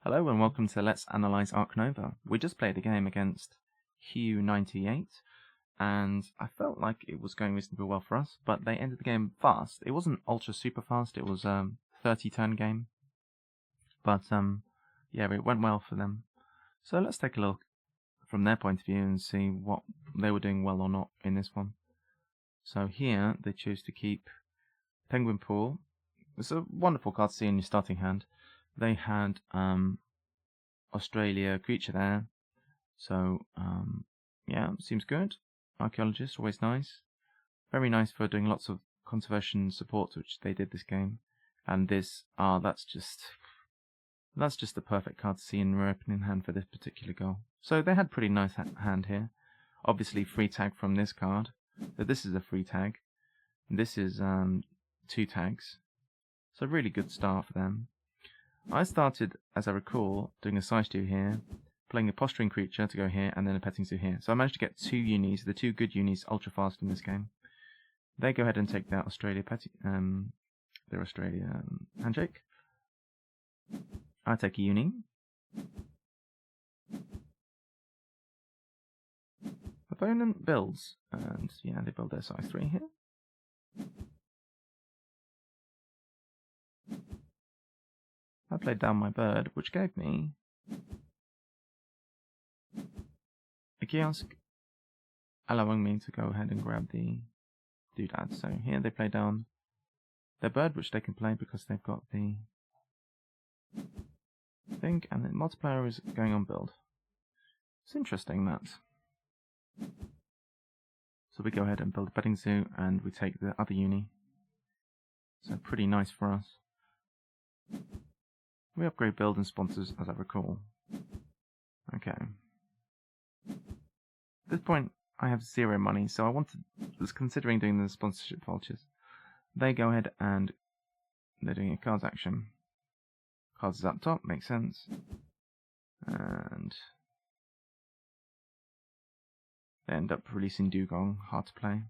Hello and welcome to Let's Analyze Ark Nova. We just played a game against Hugh98 and I felt like it was going reasonably well for us, but they ended the game fast. It wasn't ultra super fast, it was a 30 turn game, but yeah, it went well for them. So let's take a look from their point of view and see what they were doing well or not in this one. So here they choose to keep Penguin Pool. It's a wonderful card to see in your starting hand. They had Australia creature there, so yeah, seems good. Archaeologist, always nice. Very nice for doing lots of conservation support, which they did this game. And this, that's just the perfect card to see in your opening hand for this particular goal. So they had pretty nice hand here. Obviously free tag from this card. So this is a free tag. This is 2 tags. So really good start for them. I started, as I recall, doing a size 2 here, playing a posturing creature to go here, and then a petting zoo here. So I managed to get 2 unis, the 2 good unis, ultra fast in this game. They go ahead and take their Australia handshake. I take a uni. Opponent builds, and yeah, they build their size 3 here. I played down my bird, which gave me a kiosk, allowing me to go ahead and grab the doodad. So here they play down their bird, which they can play because they've got the thing, and the multiplier is going on build. It's interesting that. So we go ahead and build a petting zoo, and we take the other uni. So pretty nice for us. We upgrade build and sponsors, as I recall. Okay. At this point, I have 0 money, so I was considering doing the sponsorship vultures. They go ahead and they're doing a cards action. Cards is up top, makes sense. And they end up releasing Dugong, hard to play.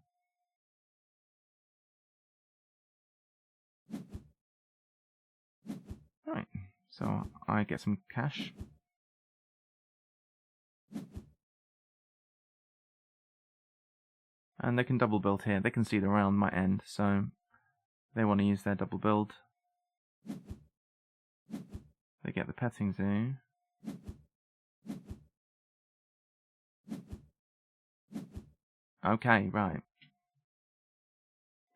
Right, so I get some cash. And they can double build here. They can see around my end, so they want to use their double build. They get the petting zoo. Okay, right.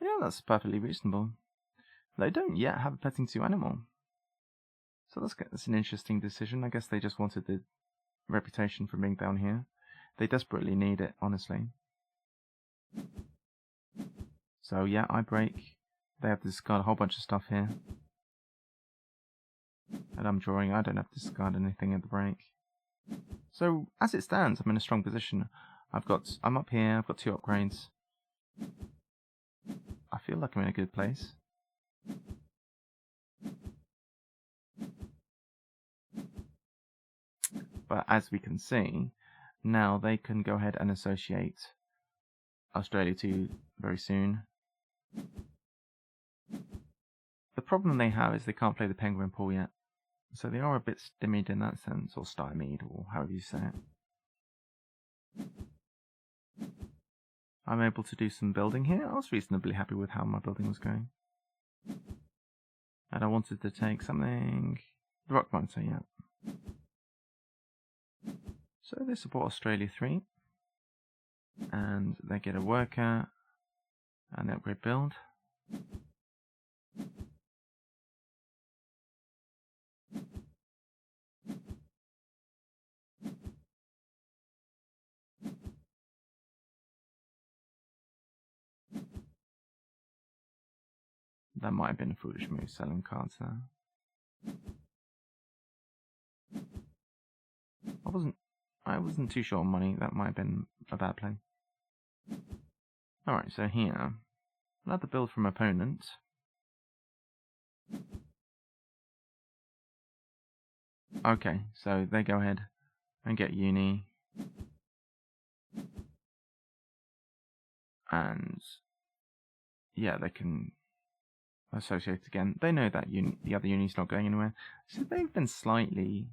Yeah, that's perfectly reasonable. They don't yet have a petting zoo animal. So that's an interesting decision. I guess they just wanted the reputation for being down here. They desperately need it, honestly. So yeah, I break. They have to discard a whole bunch of stuff here. And I'm drawing. I don't have to discard anything at the break. So as it stands, I'm in a strong position. I'm up here. I've got 2 upgrades. I feel like I'm in a good place. But as we can see, now they can go ahead and associate Australia 2 very soon. The problem they have is they can't play the Penguin Pool yet. So they are a bit stymied in that sense, or stymied, or however you say it. I'm able to do some building here. I was reasonably happy with how my building was going. And I wanted to take something... The Rock Monster, yeah. So they support Australia 3. And they get a worker. And they upgrade build. That might have been a foolish move, selling cards there. I wasn't too sure on money. That might have been a bad play. Alright, so here, another build from opponent. Okay, so they go ahead and get uni. And yeah, they can associate again. They know that the other uni's not going anywhere, so they've been slightly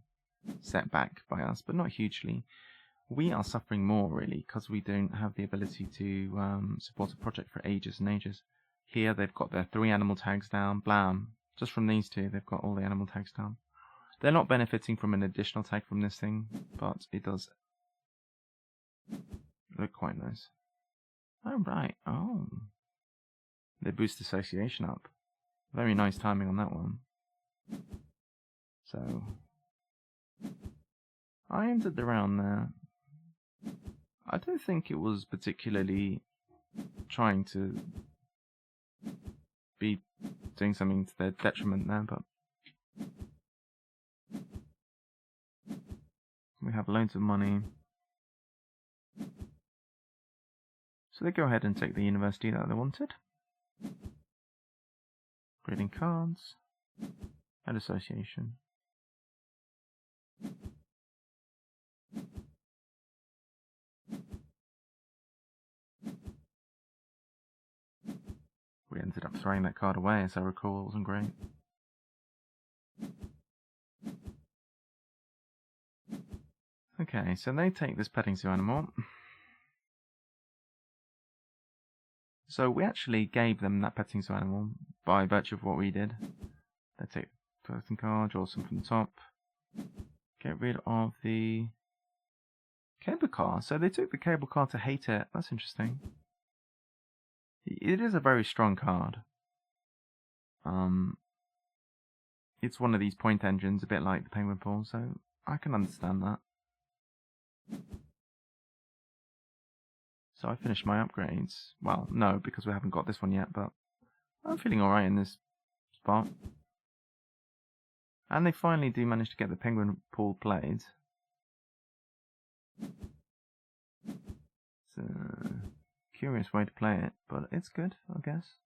set back by us, but not hugely. We are suffering more, really, because we don't have the ability to support a project for ages and ages. Here, they've got their 3 animal tags down. Blam. Just from these 2, they've got all the animal tags down. They're not benefiting from an additional tag from this thing, but it does look quite nice. Oh, right. Oh. They boost association up. Very nice timing on that one. So, I entered around there. I don't think it was particularly trying to be doing something to their detriment there, but we have loads of money. So they go ahead and take the university that they wanted. Grading cards and association. We ended up throwing that card away, as I recall. It wasn't great. Okay, so they take this petting zoo animal. So we actually gave them that petting zoo animal by virtue of what we did. They take the person card, draw some from the top. Get rid of the cable car. So they took the cable car to hate it. That's interesting. It is a very strong card. It's one of these point engines, a bit like the Penguin Pool, so I can understand that. So I finished my upgrades. Well, no, because we haven't got this one yet, but I'm feeling alright in this spot. And they finally do manage to get the Penguin Pool played. It's a curious way to play it, but it's good, I guess.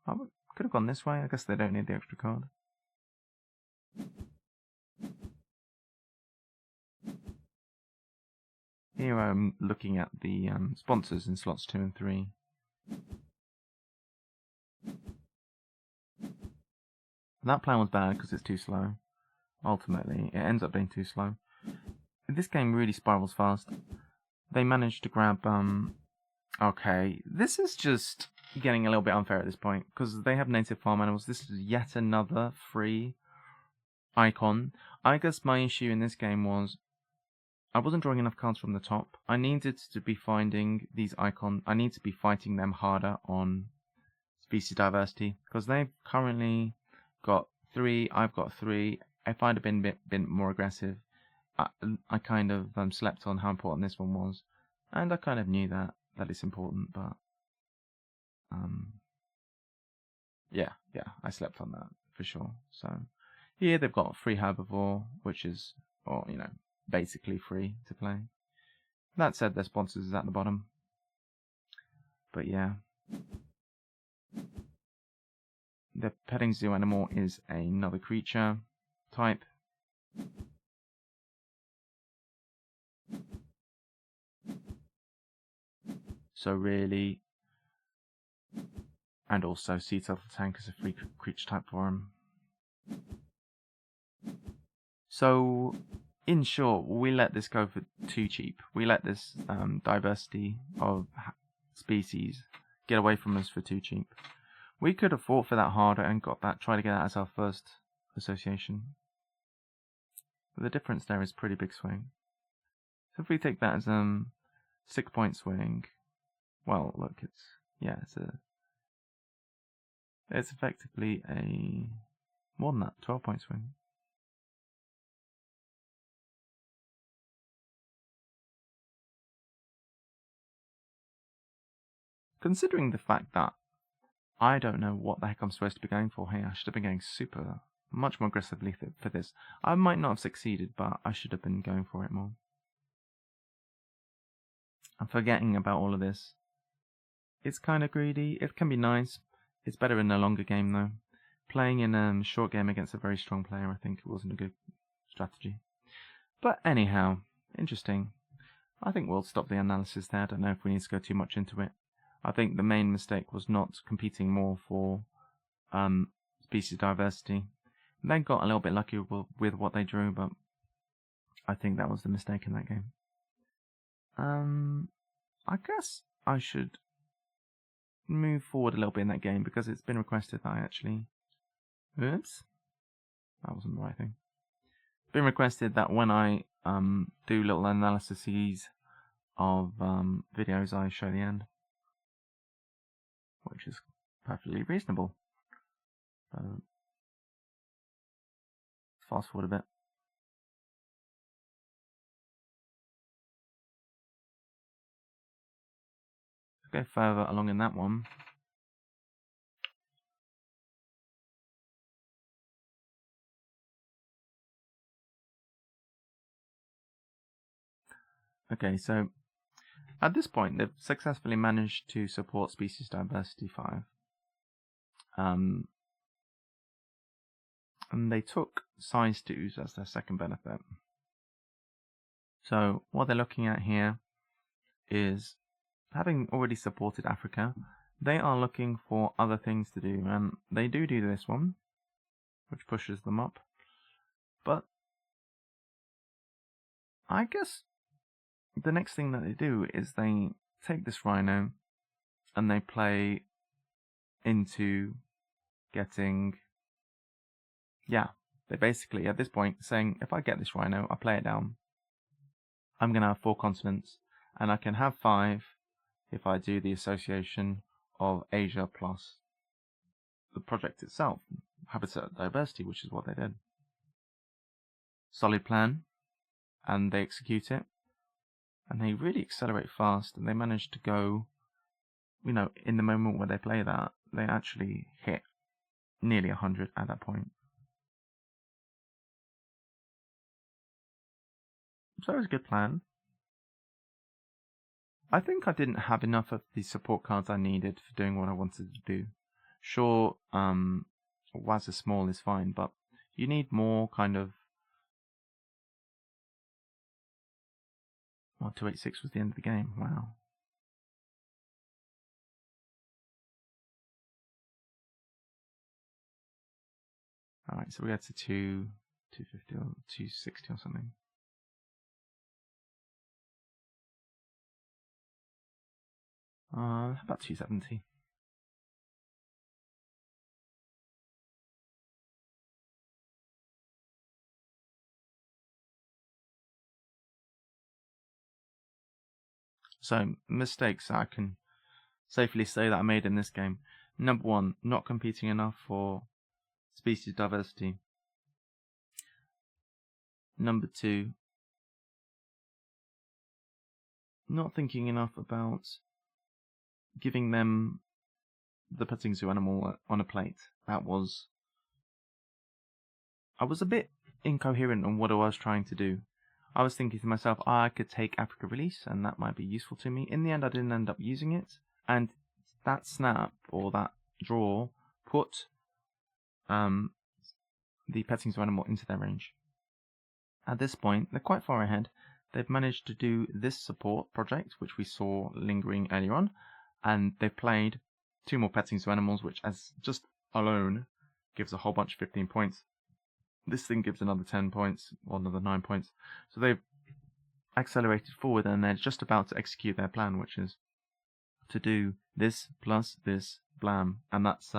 I could have gone this way. I guess they don't need the extra card. Here I'm looking at the sponsors in slots 2 and 3. That plan was bad because it's too slow. Ultimately, it ends up being too slow. This game really spirals fast. They managed to grab... Okay, this is just getting a little bit unfair at this point, because they have native farm animals. This is yet another free icon. I guess my issue in this game was I wasn't drawing enough cards from the top. I needed to be finding these icons. I need to be fighting them harder on species diversity, because they've currently got 3, I've got 3. If I'd have been more aggressive, I kind of slept on how important this one was, and I kind of knew that it's important, but yeah, I slept on that for sure. So here they've got free herbivore, which is, or basically free to play. That said, their sponsors is at the bottom, but yeah. The petting zoo animal is another creature type. So really, and also Sea Turtle Tank is a free creature type for him. So, in short, we let this go for too cheap. We let this diversity of species get away from us for too cheap. We could have fought for that harder and tried to get that as our first association. But the difference there is pretty big swing. So if we take that as 6-point swing, well, look, it's effectively a more than that, 12-point swing. Considering the fact that I don't know what the heck I'm supposed to be going for here, I should have been going much more aggressively for this. I might not have succeeded, but I should have been going for it more. I'm forgetting about all of this. It's kind of greedy. It can be nice. It's better in a longer game, though. Playing in a short game against a very strong player, I think it wasn't a good strategy. But anyhow, interesting. I think we'll stop the analysis there. I don't know if we need to go too much into it. I think the main mistake was not competing more for species diversity. They got a little bit lucky with what they drew, but I think that was the mistake in that game. I guess I should move forward a little bit in that game because it's been requested that I actually... Oops. That wasn't the right thing. It's been requested that when I do little analyses of videos, I show the end, which is perfectly reasonable. So, fast forward a bit. Go further along in that one. Okay, so at this point they've successfully managed to support species diversity 5. And they took size 2s as their second benefit. So what they're looking at here is, having already supported Africa, they are looking for other things to do, and they do this one, which pushes them up. But I guess the next thing that they do is they take this rhino and they play into getting... Yeah, they're basically at this point saying, if I get this rhino, I play it down, I'm going to have 4 continents, and I can have 5 if I do the association of Asia plus the project itself, habitat diversity, which is what they did. Solid plan, and they execute it, and they really accelerate fast, and they manage to go, you know, in the moment where they play that, they actually hit nearly 100 at that point. So it was a good plan. I think I didn't have enough of the support cards I needed for doing what I wanted to do. Sure, Wazza small is fine, but you need more kind of... Oh, 286 was the end of the game, wow. Alright, so we got to 250 or 260 or something. How about 270? So, mistakes I can safely say that I made in this game. Number 1, not competing enough for species diversity. Number 2, not thinking enough about giving them the petting zoo animal on a plate. I was a bit incoherent on what I was trying to do. I was thinking to myself, I could take Africa Release and that might be useful to me. In the end, I didn't end up using it, and that snap or that draw put the petting zoo animal into their range. At this point, they're quite far ahead. They've managed to do this support project, which we saw lingering earlier on, and they've played 2 more petting zoo animals, which as just alone gives a whole bunch of 15 points. This thing gives another 10 points, or another 9 points. So they've accelerated forward, and they're just about to execute their plan, which is to do this plus this, blam, and that's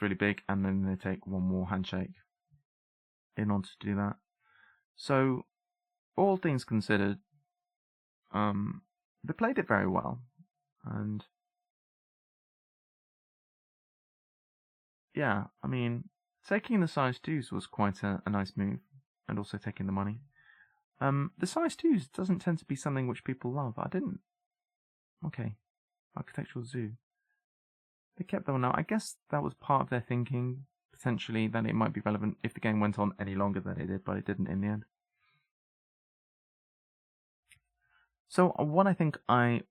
really big. And then they take 1 more handshake in order to do that. So, all things considered, they played it very well, and yeah, I mean, taking the size 2s was quite a nice move, and also taking the money. The size 2s doesn't tend to be something which people love. Okay, architectural zoo. They kept that one out. I guess that was part of their thinking, potentially, that it might be relevant if the game went on any longer than it did, but it didn't in the end. So what I think I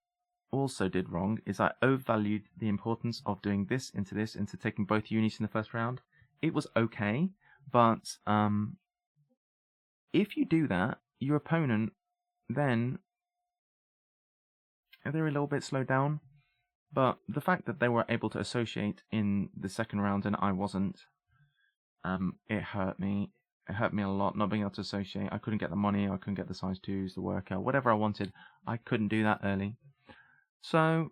also did wrong is I overvalued the importance of doing this into taking both unis in the first round. It was okay, but if you do that, your opponent then, if they're a little bit slowed down, But the fact that they were able to associate in the second round and I wasn't, it hurt me. It hurt me a lot not being able to associate. I couldn't get the money, I couldn't get the size 2s, the workout, whatever I wanted. I couldn't do that early. So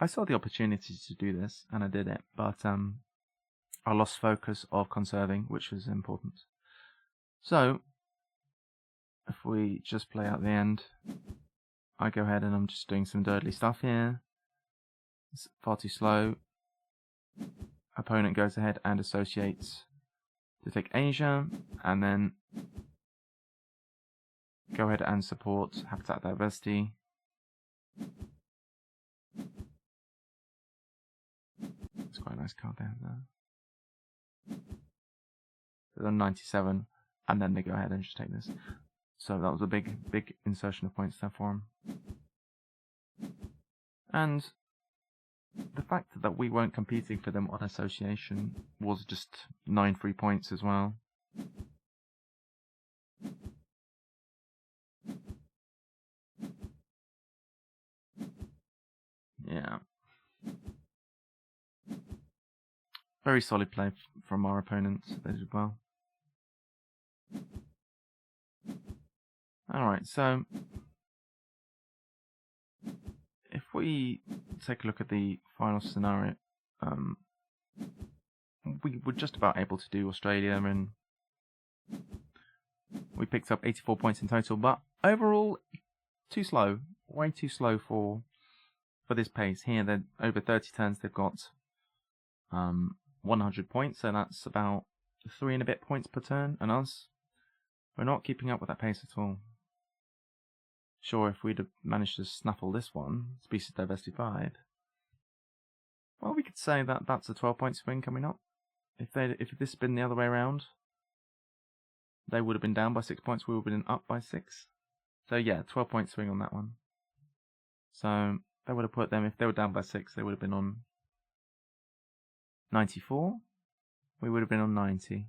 I saw the opportunity to do this and I did it. But I lost focus of conserving, which was important. So if we just play out the end, I go ahead and I'm just doing some dirtly stuff here. It's far too slow. Opponent goes ahead and associates to take Asia, and then go ahead and support habitat diversity. It's quite a nice card there. They're on 97, and then they go ahead and just take this. So that was a big insertion of points there for him. And the fact that we weren't competing for them on association was just 9 free points as well. Yeah. Very solid play from our opponents. They did well. Alright, so if we take a look at the final scenario, we were just about able to do Australia, and we picked up 84 points in total, but overall too slow, way too slow for this pace. Here they're over 30 turns, they've got 100 points, so that's about 3 and a bit points per turn, and us, we're not keeping up with that pace at all. Sure, if we'd have managed to snaffle this one, Species Diversity 5, well, we could say that that's a 12-point swing, can we not? If this had been the other way around, they would have been down by 6 points, we would have been up by 6. So yeah, 12-point swing on that one. So that would have put them, if they were down by 6, they would have been on 94. We would have been on 90.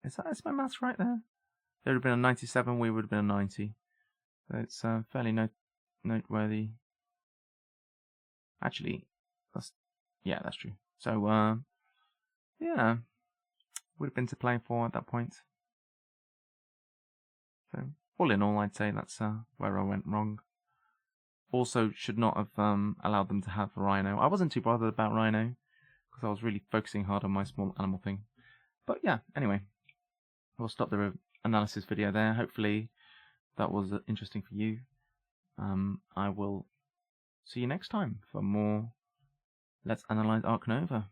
Is my maths right there? They would have been on 97, we would have been on 90. So it's fairly noteworthy. Actually, that's true. So yeah, would have been to play for at that point. So all in all, I'd say that's where I went wrong. Also, should not have allowed them to have Rhino. I wasn't too bothered about Rhino because I was really focusing hard on my small animal thing. But yeah, anyway, we'll stop the analysis video there. Hopefully that was interesting for you. I will see you next time for more Let's Analyze Ark Nova.